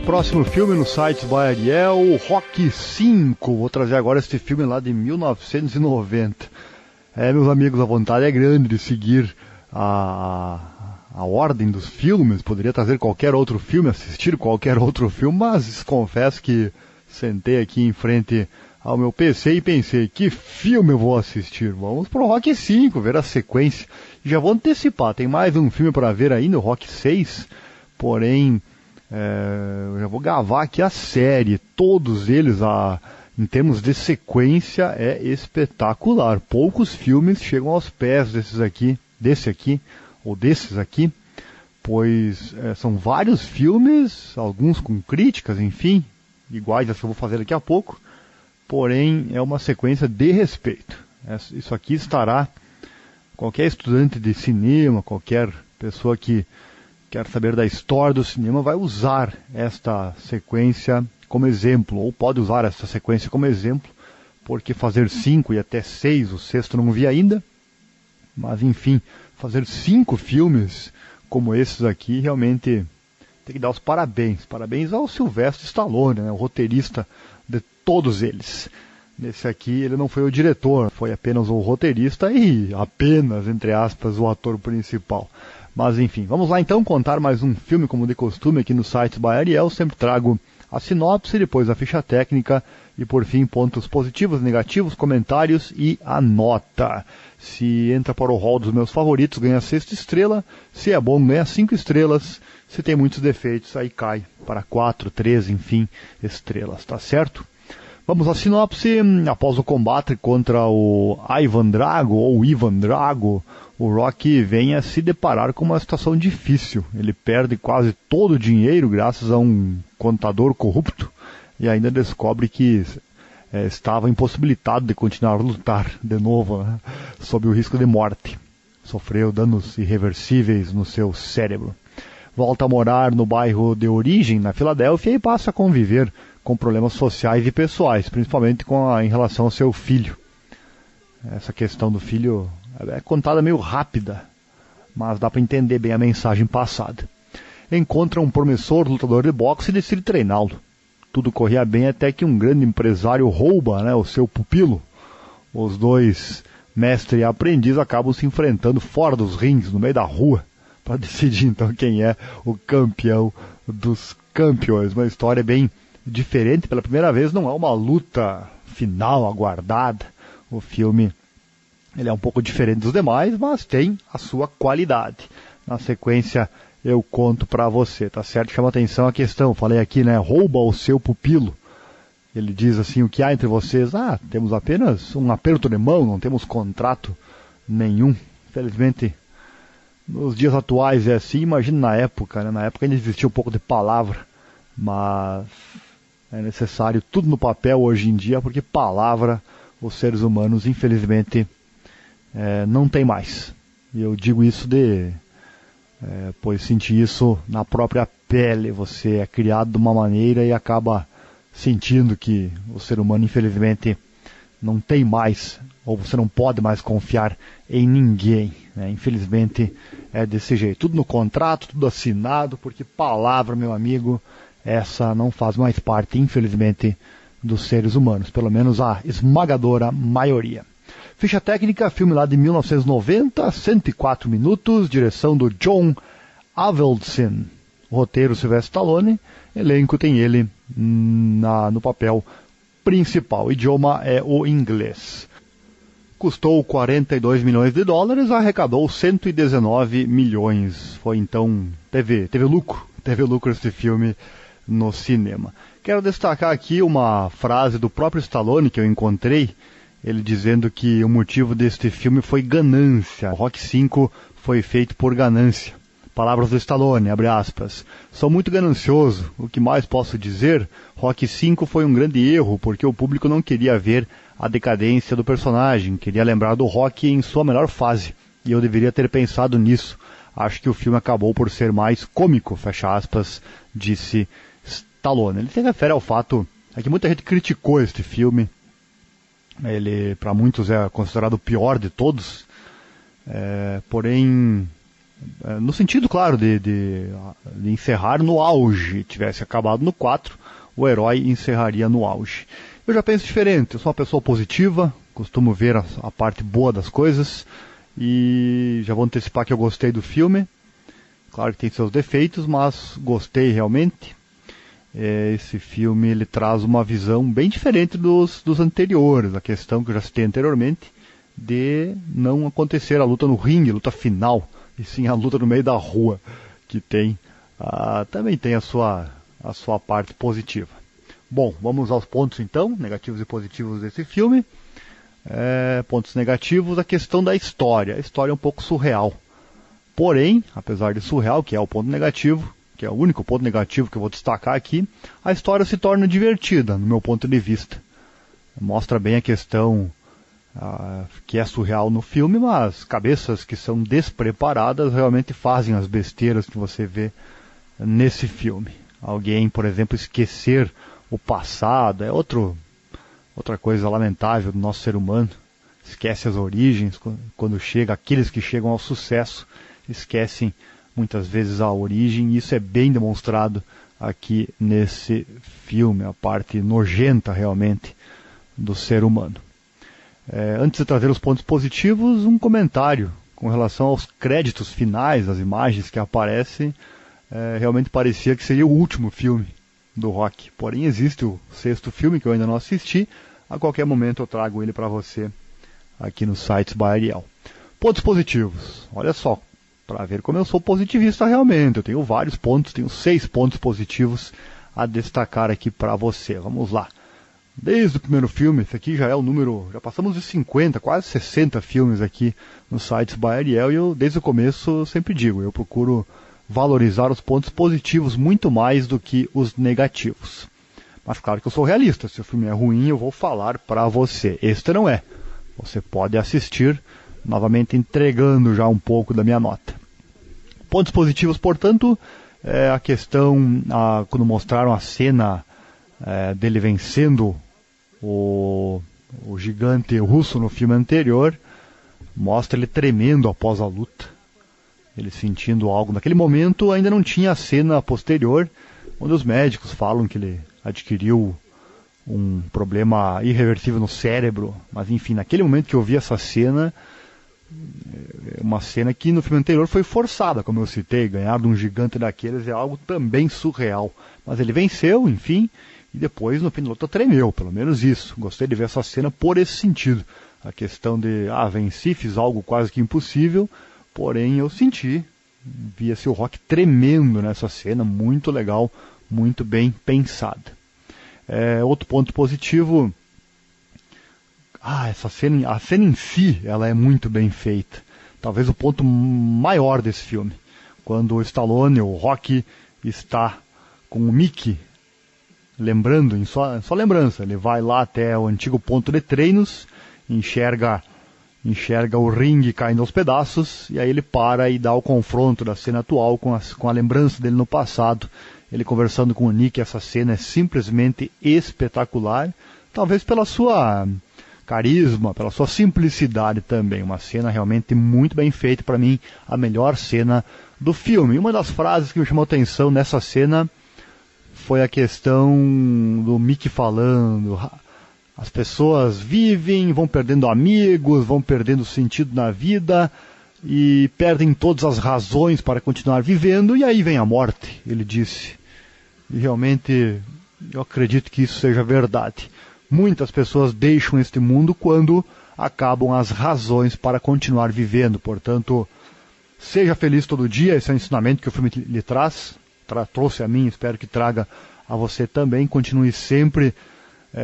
Próximo filme no site by Ariel, Rocky 5. Vou trazer agora este filme lá de 1990. Meus amigos, a vontade é grande de seguir a ordem dos filmes. Poderia trazer qualquer outro filme, assistir qualquer outro filme, mas confesso que sentei aqui em frente ao meu PC e pensei, que filme eu vou assistir? Vamos pro Rocky 5, ver a sequência. Já vou antecipar, tem mais um filme para ver ainda, o Rocky 6, porém... eu já vou gravar aqui a série, todos eles em termos de sequência é espetacular. Poucos filmes chegam aos pés desses aqui, desse aqui ou desses aqui, pois são vários filmes, alguns com críticas, enfim, iguais às que eu vou fazer daqui a pouco, porém é uma sequência de respeito. Isso aqui estará, qualquer estudante de cinema, qualquer pessoa que quer saber da história do cinema, vai usar esta sequência como exemplo, ou pode usar esta sequência como exemplo, porque fazer 5 e até 6, o sexto não vi ainda, mas enfim, fazer 5 filmes como esses aqui, realmente tem que dar os parabéns. Parabéns ao Sylvester Stallone, né, o roteirista de todos eles. Nesse aqui ele não foi o diretor, foi apenas o roteirista e apenas, entre aspas, o ator principal. Mas enfim, vamos lá então contar mais um filme como de costume aqui no site by Ariel. Sempre trago a sinopse, depois a ficha técnica e por fim pontos positivos, negativos, comentários e a nota. Se entra para o hall dos meus favoritos, ganha 6 estrelas. Se é bom, ganha 5 estrelas. Se tem muitos defeitos, aí cai para 4, 3, enfim, estrelas, tá certo? Vamos à sinopse. Após o combate contra o Ivan Drago, ou Ivan Drago, o Rocky vem a se deparar com uma situação difícil. Ele perde quase todo o dinheiro graças a um contador corrupto e ainda descobre que estava impossibilitado de continuar a lutar de novo, né, sob o risco de morte. Sofreu danos irreversíveis no seu cérebro. Volta a morar no bairro de origem, na Filadélfia, e passa a conviver com problemas sociais e pessoais, principalmente em relação ao seu filho. Essa questão do filho é contada meio rápida, mas dá para entender bem a mensagem passada. Encontra um promissor lutador de boxe e decide treiná-lo. Tudo corria bem até que um grande empresário rouba, né, o seu pupilo. Os dois, mestre e aprendiz, acabam se enfrentando fora dos rings, no meio da rua, para decidir então quem é o campeão dos campeões. Uma história bem diferente, pela primeira vez não é uma luta final aguardada. O filme ele é um pouco diferente dos demais, mas tem a sua qualidade. Na sequência eu conto para você, tá certo? Chama atenção a questão, falei aqui, né? Rouba o seu pupilo. Ele diz assim, o que há entre vocês? Temos apenas um aperto de mão, não temos contrato nenhum. Infelizmente, nos dias atuais é assim, imagina na época, né? Na época ainda existia um pouco de palavra, mas é necessário tudo no papel hoje em dia, porque palavra os seres humanos, infelizmente, não tem mais. E eu digo isso pois senti isso na própria pele. Você é criado de uma maneira e acaba sentindo que o ser humano, infelizmente, não tem mais, ou você não pode mais confiar em ninguém, né? Infelizmente é desse jeito. Tudo no contrato, tudo assinado, porque palavra, meu amigo, essa não faz mais parte, infelizmente, dos seres humanos, pelo menos a esmagadora maioria. Ficha técnica, filme lá de 1990, 104 minutos, direção do John Avildsen, roteiro Sylvester Stallone, elenco tem ele no papel principal, o idioma é o inglês. Custou 42 milhões de dólares, arrecadou 119 milhões, foi então, teve lucro esse filme no cinema. Quero destacar aqui uma frase do próprio Stallone que eu encontrei, ele dizendo que o motivo deste filme foi ganância. O Rocky 5 foi feito por ganância. Palavras do Stallone, abre aspas. Sou muito ganancioso. O que mais posso dizer? Rocky 5 foi um grande erro, porque o público não queria ver a decadência do personagem, queria lembrar do Rocky em sua melhor fase. E eu deveria ter pensado nisso. Acho que o filme acabou por ser mais cômico, fecha aspas, disse Stallone. Ele se refere ao fato que muita gente criticou este filme. Ele, para muitos, é considerado o pior de todos. Porém, no sentido, claro, de encerrar no auge. Tivesse acabado no 4, o herói encerraria no auge. Eu já penso diferente, eu sou uma pessoa positiva, costumo ver a parte boa das coisas, e já vou antecipar que eu gostei do filme. Claro que tem seus defeitos, mas gostei realmente. Esse filme ele traz uma visão bem diferente dos anteriores, a questão que eu já citei anteriormente, de não acontecer a luta no ringue, a luta final, e sim a luta no meio da rua, que tem também tem a sua parte positiva. Bom, vamos aos pontos então, negativos e positivos desse filme. Pontos negativos, a questão da história. A história é um pouco surreal. Porém, apesar de surreal, que é o ponto negativo, que é o único ponto negativo que eu vou destacar aqui, a história se torna divertida, no meu ponto de vista. Mostra bem a questão que é surreal no filme, mas cabeças que são despreparadas realmente fazem as besteiras que você vê nesse filme. Alguém, por exemplo, esquecer o passado é outra coisa lamentável do nosso ser humano. Esquece as origens, quando chega, aqueles que chegam ao sucesso esquecem muitas vezes a origem, e isso é bem demonstrado aqui nesse filme, a parte nojenta realmente do ser humano. Antes de trazer os pontos positivos, um comentário com relação aos créditos finais, as imagens que aparecem. Realmente parecia que seria o último filme do Rock, porém existe o 6º filme que eu ainda não assisti. A qualquer momento eu trago ele para você aqui no site by Ariel. Pontos positivos, olha só, para ver como eu sou positivista realmente. Eu tenho vários pontos, tenho 6 pontos positivos a destacar aqui para você. Vamos lá. Desde o primeiro filme, esse aqui já é o número, já passamos de 50, quase 60 filmes aqui no site by Ariel, e eu desde o começo sempre digo, eu procuro valorizar os pontos positivos muito mais do que os negativos. Mas claro que eu sou realista, se o filme é ruim eu vou falar para você. Este não é. Você pode assistir, novamente entregando já um pouco da minha nota. Pontos positivos, portanto, a questão, quando mostraram a cena dele vencendo o gigante russo no filme anterior, mostra ele tremendo após a luta, ele sentindo algo. Naquele momento ainda não tinha a cena posterior, onde os médicos falam que ele adquiriu um problema irreversível no cérebro, mas enfim, naquele momento que eu vi essa cena, uma cena que no filme anterior foi forçada, como eu citei, ganhar de um gigante daqueles é algo também surreal, mas ele venceu, enfim, e depois no fim da luta tremeu, pelo menos isso. Gostei de ver essa cena por esse sentido, a questão de, venci, fiz algo quase que impossível, porém eu senti, via-se o Rock tremendo nessa cena, muito legal, muito bem pensada. Outro ponto positivo, essa cena, a cena em si, ela é muito bem feita. Talvez o ponto maior desse filme, quando o Stallone, o Rocky, está com o Mickey, lembrando, em sua lembrança, ele vai lá até o antigo ponto de treinos, enxerga o ringue caindo aos pedaços, e aí ele para e dá o confronto da cena atual com a lembrança dele no passado. Ele conversando com o Nick, essa cena é simplesmente espetacular, talvez pela sua carisma, pela sua simplicidade também, uma cena realmente muito bem feita, para mim, a melhor cena do filme. E uma das frases que me chamou a atenção nessa cena foi a questão do Mickey falando, as pessoas vivem, vão perdendo amigos, vão perdendo sentido na vida e perdem todas as razões para continuar vivendo, e aí vem a morte, ele disse. E realmente eu acredito que isso seja verdade. Muitas pessoas deixam este mundo quando acabam as razões para continuar vivendo. Portanto, seja feliz todo dia, esse é o ensinamento que o filme lhe trouxe a mim, espero que traga a você também. Continue sempre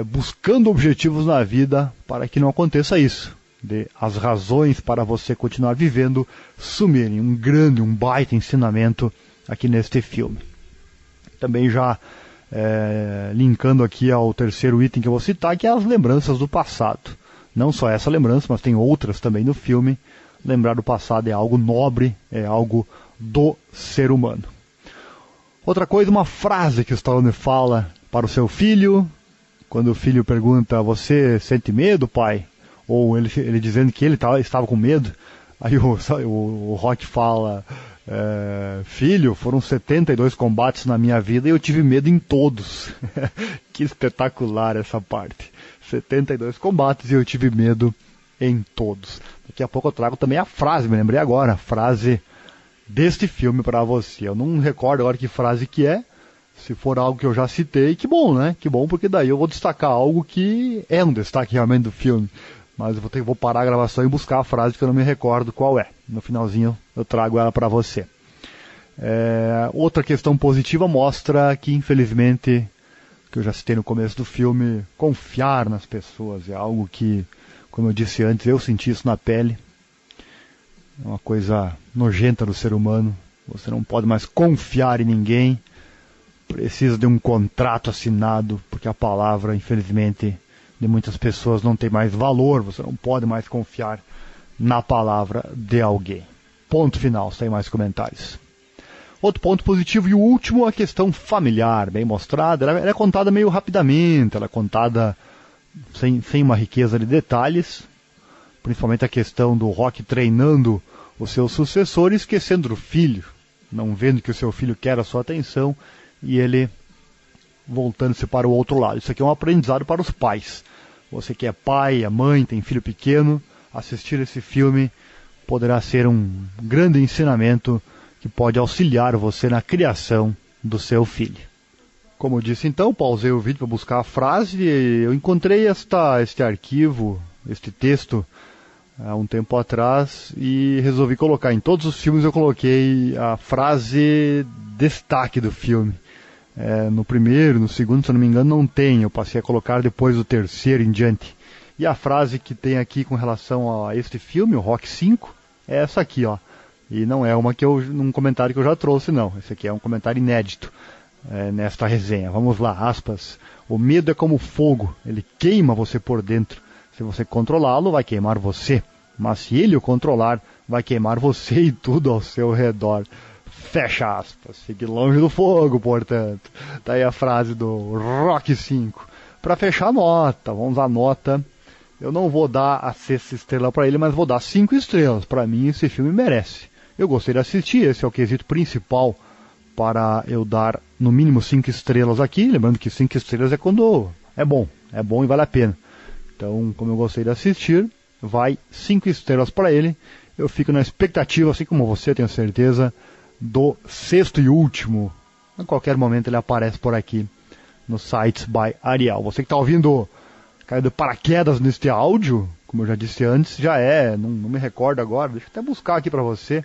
buscando objetivos na vida para que não aconteça isso, de as razões para você continuar vivendo sumirem. Um baita ensinamento aqui neste filme. Também já linkando aqui ao terceiro item que eu vou citar, que é as lembranças do passado. Não só essa lembrança, mas tem outras também no filme. Lembrar do passado é algo nobre, é algo do ser humano. Outra coisa, uma frase que o Stallone fala para o seu filho, quando o filho pergunta, você sente medo, pai? Ou ele dizendo que ele estava com medo, Aí o Rock fala, filho, foram 72 combates na minha vida e eu tive medo em todos. Que espetacular essa parte. 72 combates e eu tive medo em todos. Daqui a pouco eu trago também a frase, me lembrei agora, a frase deste filme para você. Eu não recordo agora que frase que é. Se for algo que eu já citei, que bom, né? Que bom, porque daí eu vou destacar algo que é um destaque realmente do filme. Mas eu vou parar a gravação e buscar a frase que eu não me recordo qual é. No finalzinho eu trago ela para você. Outra questão positiva mostra que, infelizmente, que eu já citei no começo do filme, confiar nas pessoas é algo que, como eu disse antes, eu senti isso na pele. É uma coisa nojenta do ser humano. Você não pode mais confiar em ninguém. Precisa de um contrato assinado, porque a palavra, infelizmente, de muitas pessoas não tem mais valor. Você não pode mais confiar na palavra de alguém. Ponto final, sem mais comentários. Outro ponto positivo e o último, a questão familiar, bem mostrada. Ela é contada meio rapidamente, ela é contada sem uma riqueza de detalhes, principalmente a questão do Rock treinando o seu sucessor e esquecendo do filho, não vendo que o seu filho quer a sua atenção e ele voltando-se para o outro lado. Isso aqui é um aprendizado para os pais. Você que é pai, é mãe, tem filho pequeno, assistir esse filme poderá ser um grande ensinamento que pode auxiliar você na criação do seu filho. Como eu disse então, pausei o vídeo para buscar a frase e eu encontrei este arquivo, este texto, há um tempo atrás e resolvi colocar. Em todos os filmes eu coloquei a frase destaque do filme. No primeiro, no segundo, se eu não me engano, não tem. Eu passei a colocar depois do terceiro em diante. E a frase que tem aqui com relação a este filme, o Rock 5, é essa aqui, ó. E não é uma num comentário que eu já trouxe, não. Esse aqui é um comentário inédito nesta resenha. Vamos lá, aspas. O medo é como fogo, ele queima você por dentro. Se você controlá-lo, vai queimar você. Mas se ele o controlar, vai queimar você e tudo ao seu redor. Fecha aspas. Fique longe do fogo, portanto. Tá aí a frase do Rock 5. Para fechar a nota, vamos à nota. Eu não vou dar a 6ª estrela para ele, mas vou dar 5 estrelas. Para mim, esse filme merece. Eu gostei de assistir, esse é o quesito principal para eu dar no mínimo 5 estrelas aqui. Lembrando que 5 estrelas é quando é bom e vale a pena. Então, como eu gostei de assistir, vai 5 estrelas para ele. Eu fico na expectativa, assim como você, tenho certeza, do 6º e último. A qualquer momento ele aparece por aqui no Sites by Ariel. Você que está ouvindo, caiu de paraquedas neste áudio, como eu já disse antes, já não me recordo agora, deixa eu até buscar aqui para você.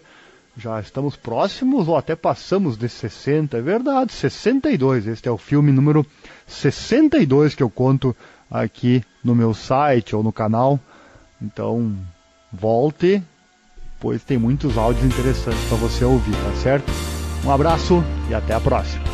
Já estamos próximos ou até passamos de 60, é verdade, 62. Este é o filme número 62 que eu conto aqui no meu site ou no canal. Então, volte, pois tem muitos áudios interessantes para você ouvir, tá certo? Um abraço e até a próxima.